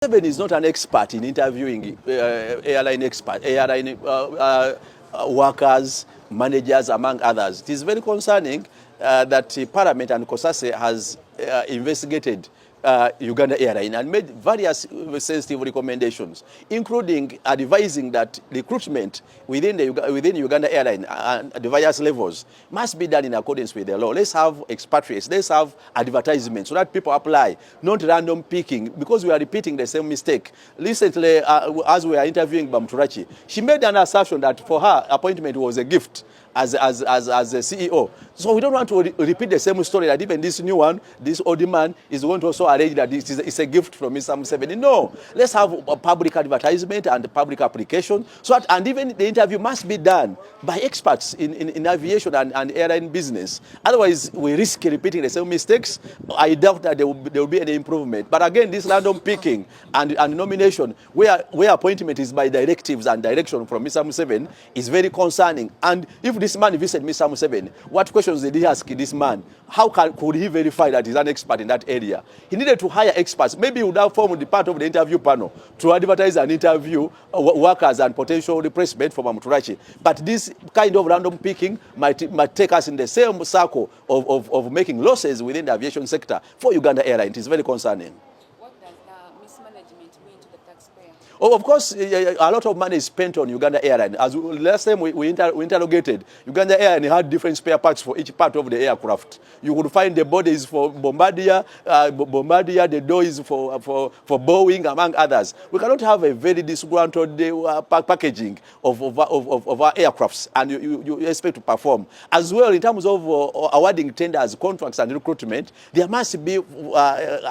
Museveni is not an expert in interviewing airline workers, managers, among others. It is very concerning that Parliament and COSASE has investigated Uganda Airline and made various sensitive recommendations, including advising that recruitment within Uganda Airline at the various levels must be done in accordance with the law. Let's have expatriates, let's have advertisements so that people apply, not random picking, because we are repeating the same mistake. Recently, as we are interviewing Bamturachi, she made an assertion that for her, appointment was a gift as a CEO. So we don't want to repeat the same story that even this new one, this old man, is going to also arrange that it's a gift from Mr. Museveni. No, let's have a public advertisement and public application. And even the interview must be done by experts in aviation and airline business. Otherwise, we risk repeating the same mistakes. I doubt that there will be any improvement. But again, this random picking and nomination, where appointment is by directives and direction from Mr. Museveni, is very concerning. And if this man visited Mr. Museveni, what questions did he ask this man? How could he verify that he's an expert in that area? He needed to hire experts. Maybe he would have formed the part of the interview panel to advertise and interview workers and potential replacement for Bamturachi. But this kind of random picking might take us in the same circle of making losses within the aviation sector for Uganda Airline. It is very concerning. What does mismanagement mean to the taxpayer? Oh, of course, a lot of money is spent on Uganda Airline. As last time we interrogated, Uganda Airline had different spare parts for each part of the aircraft. You would find the body is for Bombardier, the door is for Boeing, among others. We cannot have a very disgruntled packaging of our aircrafts, and you expect to perform. As well, in terms of awarding tenders, contracts, and recruitment, there must be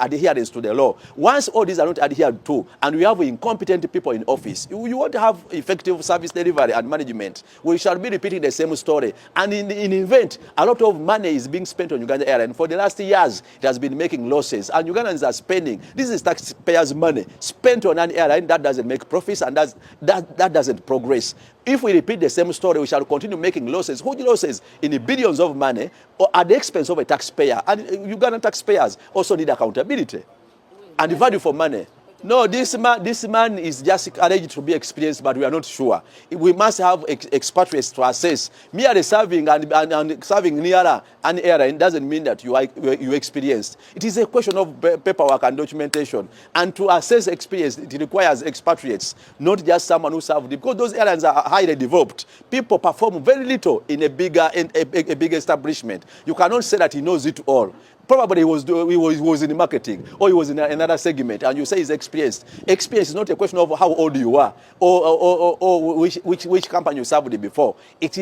adherence to the law. Once all these are not adhered to, and we have incompetent people in office, you want to have effective service delivery and management. We shall be repeating the same story. And in event, a lot of money is being spent on Uganda Airline. For the last years, it has been making losses, and Ugandans are spending. This is taxpayers' money spent on an airline that doesn't make profits and that doesn't progress. If we repeat the same story, we shall continue making losses, huge losses in the billions of money, or at the expense of a taxpayer. And Ugandan taxpayers also need accountability and the value for money. No, this man is just alleged to be experienced, but we are not sure. We must have expatriates to assess. Merely serving and serving nearer an airline doesn't mean that you experienced. It is a question of paperwork and documentation. And to assess experience, it requires expatriates, not just someone who served. Because those airlines are highly developed. People perform very little in a big establishment. You cannot say that he knows it all. Probably he was in marketing, or he was in another segment, and you say he's experienced. Experience is not a question of how old you are, or which company you served before. It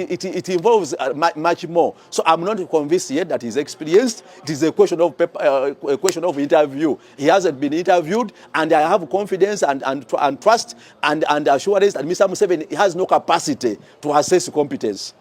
involves much more. So I'm not convinced yet that he's experienced. It is a question of interview. He hasn't been interviewed, and I have confidence and trust and assurance that Mr. Museveni has no capacity to assess competence.